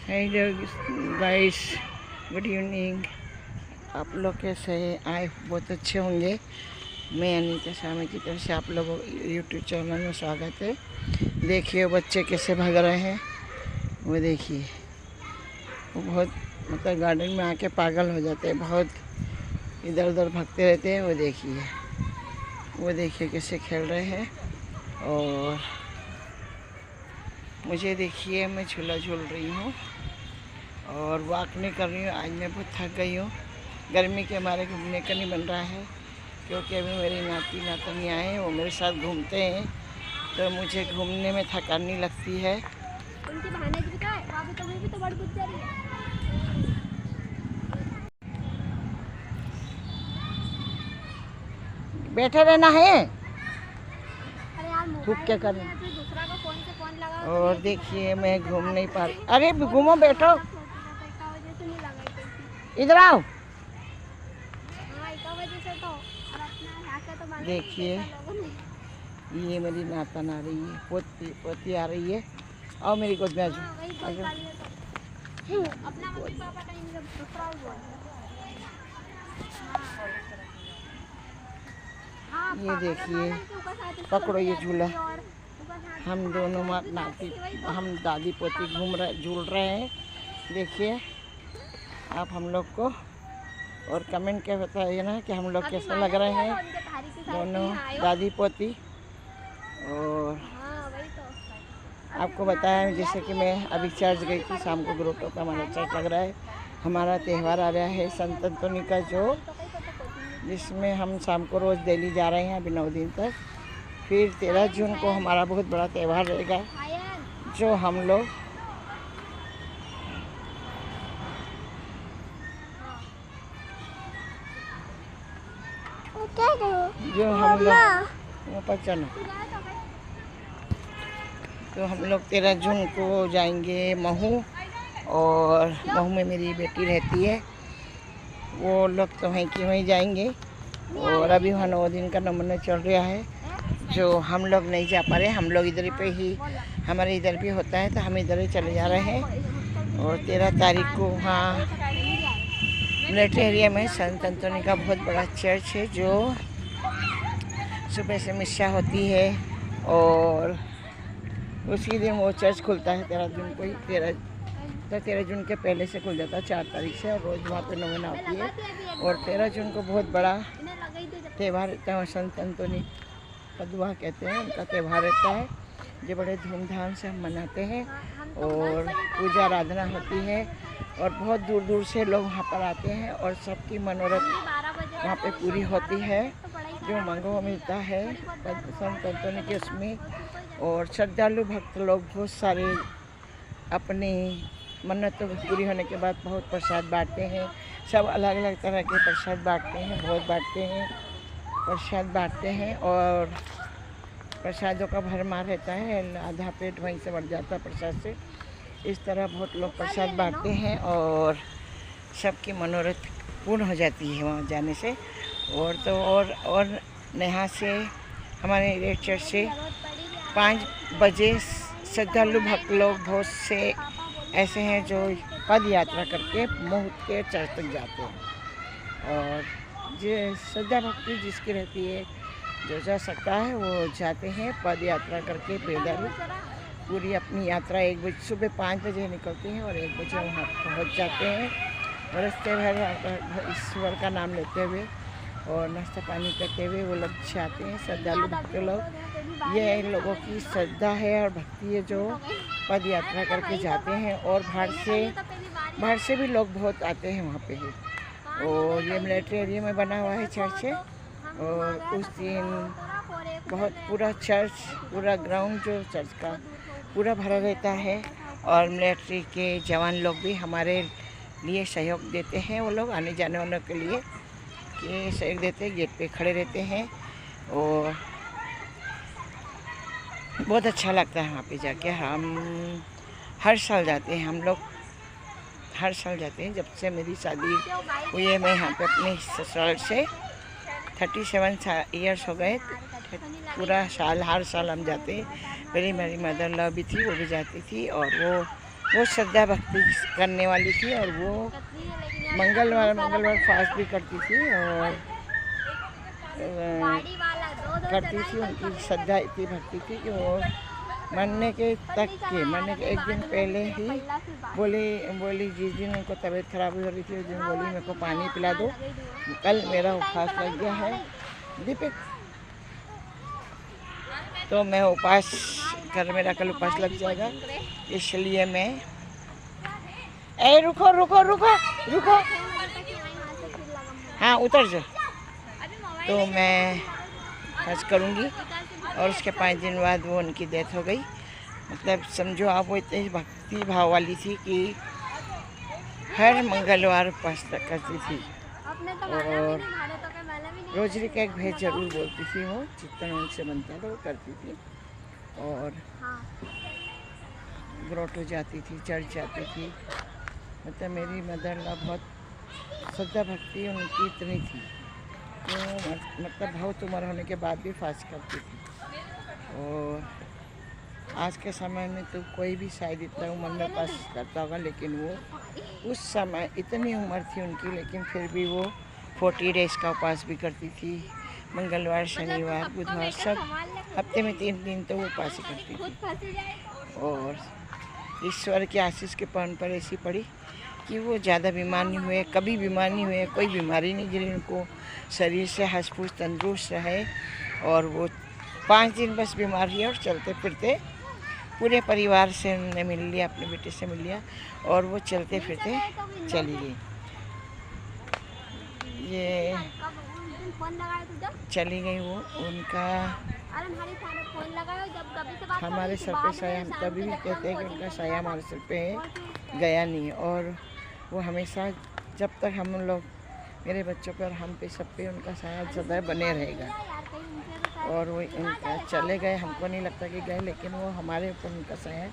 Hello guys, good evening. आप लोग कैसे हैं? आए बहुत अच्छे होंगे। मैं अनीता शामी की तरफ से आप लोगों को यूट्यूब चैनल में स्वागत है। देखिए बच्चे कैसे भाग रहे हैं, वो देखिए। वो बहुत मतलब गार्डन में आके पागल हो जाते हैं, बहुत इधर उधर भागते रहते हैं। वो देखिए कैसे खेल रहे हैं। और मुझे देखिए, मैं झूला झूल रही हूँ और वॉक नहीं कर रही हूँ। आज मैं बहुत थक गई हूँ। गर्मी के मारे घूमने का नहीं बन रहा है, क्योंकि अभी मेरी नाती नातनी आए, वो मेरे साथ घूमते हैं तो मुझे घूमने में थकान नहीं लगती है। उनके बहाने भी तो है, वहाँ पे तो भी तो बड़ बुद्ध जा रही है। बैठे रहना है, अरे यार थूक क्या कर रहे मोबाइल में दूसरा का फोन से फोन लगा। और देखिए मैं घूम नहीं पा रही। अरे घूमो, बैठो, वजह से नहीं लगाई। इधर आओ। हाँ, एक वजह से तो। और अपना यहाँ से तो मालूम देखिए ये मेरी नातन आ रही है, पोती आ रही है। आओ मेरी गोद में आ हाँ, वही जाओ, आ बोल जाओ। वाली है तो। अपना मम्मी पापा कहीं नहीं, दूसरा ही बोल। हाँ, ये देखिए, पकड़ो ये झूला। हम दोनों नाती, हम दादी पोती झूल रहे हैं। देखिए आप हम लोग को, और कमेंट के बताइए ना कि हम लोग कैसे लग रहे हैं दोनों दादी पोती। और आपको बताया जैसे कि मैं अभी चर्च गई थी शाम को, ग्रोटो का हमारा चर्च लग रहा है। हमारा त्यौहार आ रहा है संत अंतोनी का, जो जिसमें हम शाम को रोज़ डेली जा रहे हैं अभी 9 दिन तक। फिर 13 जून को हमारा बहुत बड़ा त्यौहार रहेगा, जो हम लोग पहचानो। तो हम लोग 13 जून को जाएंगे महू, और महू में मेरी बेटी रहती है, वो लोग तो वहीं की वहीं जाएंगे। और अभी वहाँ 9 दिन का नमूना चल रहा है, जो हम लोग नहीं जा पा रहे। हम लोग इधर पे ही, हमारे इधर भी होता है तो हम इधर ही चले जा रहे हैं। और 13 तारीख को वहाँ मिलिट्री एरिया में संत अंतोनी का बहुत बड़ा चर्च है, जो सुबह से मिस्सा होती है। और उसी दिन वो चर्च खुलता है 13 जून को ही। 13 जून के पहले से खुल जाता है 4 तारीख से, और रोज़ वहाँ पे नमूना होती है। और 13 जून को बहुत बड़ा त्यौहार रहता है, संत अंतोनी पदुआ कहते हैं, उनका त्यौहार रहता है, जो बड़े धूमधाम से हम मनाते हैं। और पूजा आराधना होती है, और बहुत दूर दूर से लोग वहाँ पर आते हैं, और सबकी मनोरथ वहाँ पे पूरी होती है, जो मंगो मिलता है संत अंतोनी के उसमें। और श्रद्धालु भक्त लोग बहुत सारे अपनी मन्नतों को पूरी होने के बाद बहुत प्रसाद बांटते हैं। सब अलग अलग तरह के प्रसाद बांटते हैं, बहुत बांटते हैं, प्रसाद बांटते हैं। और प्रसादों का भरमार रहता है, आधा पेट वहीं से बढ़ जाता है प्रसाद से। इस तरह बहुत लोग प्रसाद बांटते हैं, और सबकी मनोरथ पूर्ण हो जाती है वहाँ जाने से। और तो और यहाँ से हमारे रेड चर्च से 5 बजे श्रद्धालु भक्त लोग बहुत से ऐसे हैं जो पद यात्रा करके महू के चर्च तक जाते हैं। और जो श्रद्धा भक्ति जिसकी रहती है, जो जा सकता है वो जाते हैं पद यात्रा करके पैदल। पूरी अपनी यात्रा 1 बजे सुबह 5 बजे निकलते हैं, और 1 बजे वहाँ पहुँच जाते हैं। और रास्ते भर ईश्वर का नाम लेते हुए और नाश्ता पानी करते हुए वो लोग जाते हैं, श्रद्धालु भक्त लोग। ये इन लोगों की श्रद्धा है और भक्ति है, जो पद यात्रा करके जाते हैं। और बाहर से भी लोग बहुत आते हैं वहाँ पे ही। और ये मिलिट्री एरिया में बना हुआ है चर्च है। और उस दिन बहुत पूरा चर्च, पूरा ग्राउंड जो चर्च का पूरा भरा रहता है। और मिलिट्री के जवान लोग भी हमारे लिए सहयोग देते हैं, वो लोग आने जाने वालों के लिए कि सहयोग देते हैं, गेट पे खड़े रहते हैं। और बहुत अच्छा लगता है वहाँ पे जाके। हम हर साल जाते हैं, हम लोग हर साल जाते हैं। जब से मेरी शादी हुई है, मैं यहाँ पे अपने ससुराल से 37 ईयर्स हो गए। पूरा साल हर साल हम जाते हैं। मेरी मदर लव भी थी, वो भी जाती थी, और वो वो श्रद्धा भक्ति करने वाली थी और वो मंगलवार फास्ट भी करती थी और करती थी। उनकी श्रद्धा इतनी भक्ति थी कि वो मरने के एक दिन पहले ही बोली जिस दिन उनको तबीयत खराब हो रही थी उस दिन बोली मेरे को पानी पिला दो, कल मेरा उपवास लग गया है दीपक, तो मैं उपवास मेरा कल उपवास लग जाएगा, इसलिए मैं रुको हाँ उतर जाओ, तो मैं हज करूँगी और उसके 5 दिन बाद वो उनकी डेथ हो गई। मतलब समझो आप वो इतनी भक्ति भाव वाली थी कि हर मंगलवार उपवास करती थी और रोजरी का एक भेद जरूर बोलती थी, वो जितना उनसे बनता था वो करती थी और ग्रोटो जाती थी, चर्च जाती थी। मतलब मेरी मदर ला बहुत श्रद्धा भक्ति उनकी इतनी थी तो मतलब बहुत उम्र होने के बाद भी फास्ट करती थी। और आज के समय में तो कोई भी शायद इतना उम्र में पास करता होगा, लेकिन वो उस समय इतनी उम्र थी उनकी लेकिन फिर भी वो 40 डेज का उपवास भी करती थी। मंगलवार, शनिवार, बुधवार सब हफ्ते में 3 दिन तो वो उपवास ही करती थी। और ईश्वर की आशीष के पान पर ऐसी पड़ी कि वो ज़्यादा बीमार नहीं हुए, कभी बीमार नहीं हुए, कोई बीमारी नहीं गिरी उनको, शरीर से हंस-फूस तंदुरुस्त रहे। और वो 5 दिन बस बीमार रही और चलते फिरते पूरे परिवार से उन्होंने मिल लिया, अपने बेटे से मिल लिया और वो चलते फिरते चली गई। ये चली गई वो, उनका हमारे सर पे साया, हम तभी भी कहते हैं कि उनका साया हमारे सर पे गया नहीं। और वो हमेशा जब तक हम लोग मेरे बच्चों पर हम पे सब पे उनका साया सदा बने रहेगा। और वो उनका चले गए, हमको नहीं लगता कि गए, लेकिन वो हमारे ऊपर उनका साया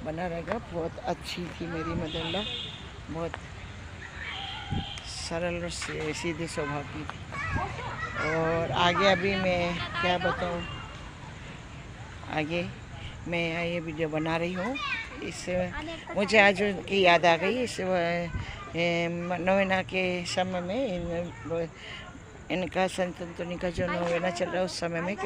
बना रहेगा। बहुत अच्छी थी मेरी मदरला, बहुत सरल और सीधे स्वभाव की थी। और आगे अभी मैं क्या बताऊँ, आगे मैं ये वीडियो बना रही हूँ, इससे मुझे आज उनकी याद आ गई। इस नोवेना के समय में इनका संत अंतोनी का जो नोवेना चल रहा है उस समय में,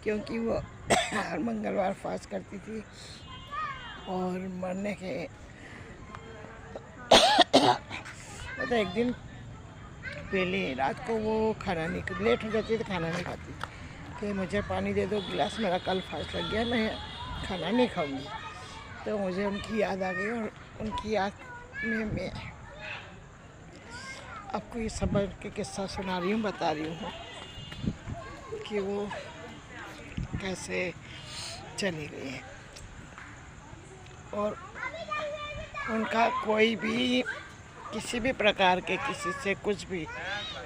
क्योंकि वो हर मंगलवार फास्ट करती थी और मरने के मतलब एक दिन पहले रात को वो खाना नहीं, लेट हो जाती तो खाना नहीं खाती कि मुझे पानी दे दो गिलास, मेरा कल फास्ट लग गया, मैं खाना नहीं खाऊंगी। तो मुझे उनकी याद आ गई और उनकी याद में मैं आपको ये सबर के किस्सा सुना रही हूँ, बता रही हूँ कि वो कैसे चली गई है। और उनका कोई भी किसी भी प्रकार के किसी से कुछ भी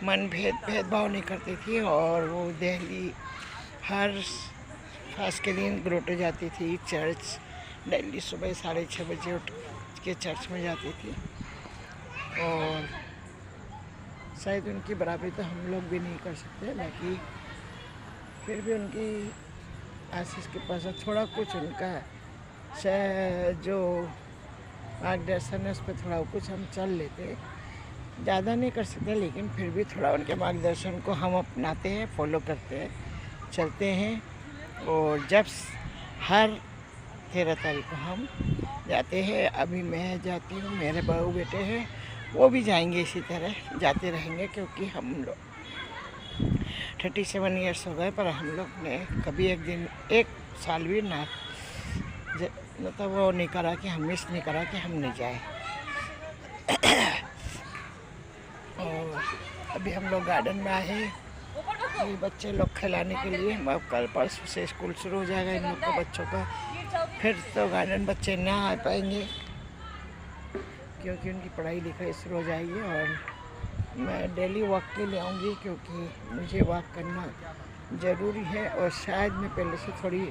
भेदभाव नहीं करती थी। और वो दिल्ली हर फास्ट के दिन ग्रोटो जाती थी, चर्च दिल्ली सुबह 6:30 बजे उठ के चर्च में जाती थी। और शायद उनकी बराबरी तो हम लोग भी नहीं कर सकते, बाकी फिर भी उनकी आशीष के पास थोड़ा कुछ उनका जो मार्गदर्शन है उस पर थोड़ा कुछ हम चल लेते, ज़्यादा नहीं कर सकते, लेकिन फिर भी थोड़ा उनके मार्गदर्शन को हम अपनाते हैं, फॉलो करते हैं, चलते हैं। और जब हर 13 तारीख को हम जाते हैं, अभी मैं जाती हूँ, मेरे बहू बेटे हैं वो भी जाएंगे, इसी तरह जाते रहेंगे, क्योंकि हम लोग 37 ईयर्स हो गए पर हम लोग ने कभी एक साल भी ना मतलब वो नहीं करा कि हम मिस नहीं करा कि हम नहीं जाए। और अभी हम लोग गार्डन में आए हैं ये बच्चे लोग खिलाने के लिए। अब कल परसों से स्कूल शुरू हो जाएगा इन लोग को बच्चों का, फिर तो गार्डन बच्चे ना आ पाएंगे क्योंकि उनकी पढ़ाई लिखाई शुरू हो जाएगी। और मैं डेली वॉक के लिए आऊँगी क्योंकि मुझे वॉक करना ज़रूरी है। और शायद मैं पहले से थोड़ी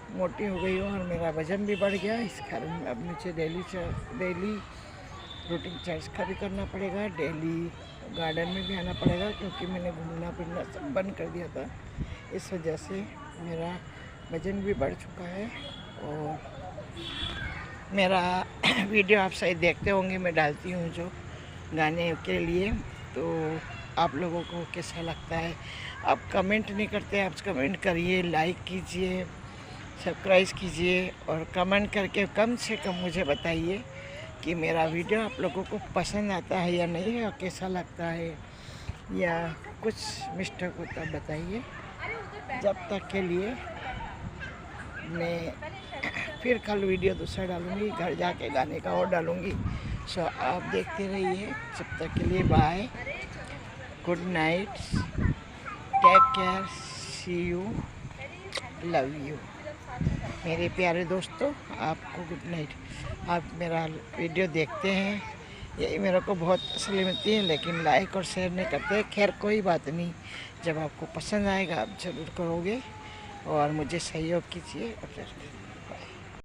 मोटी हो गई हूँ और मेरा वज़न भी बढ़ गया, इस कारण अब मुझे डेली रूटीन चर्च का भी करना पड़ेगा, डेली गार्डन में भी आना पड़ेगा, क्योंकि मैंने घूमना फिरना सब बंद कर दिया था। इस वजह से मेरा वज़न भी बढ़ चुका है। और मेरा वीडियो आप सही देखते होंगे, मैं डालती हूँ जो गाने के लिए। तो आप लोगों को कैसा लगता है? आप कमेंट नहीं करते, आप कमेंट करिए, लाइक कीजिए, सब्सक्राइब कीजिए और कमेंट करके कम से कम मुझे बताइए कि मेरा वीडियो आप लोगों को पसंद आता है या नहीं, और कैसा लगता है, या कुछ मिस्टेक होता है बताइए। जब तक के लिए मैं फिर कल वीडियो दूसरा डालूँगी, घर जाके गाने का और डालूँगी। सो आप देखते रहिए। जब तक के लिए bye, good night, take care, see you, love you. मेरे प्यारे दोस्तों, आपको गुड नाइट। आप मेरा वीडियो देखते हैं, यही मेरे को बहुत तसल्ली मिलती है, लेकिन लाइक और शेयर नहीं करते। खैर कोई बात नहीं, जब आपको पसंद आएगा आप ज़रूर करोगे और मुझे सहयोग कीजिए। और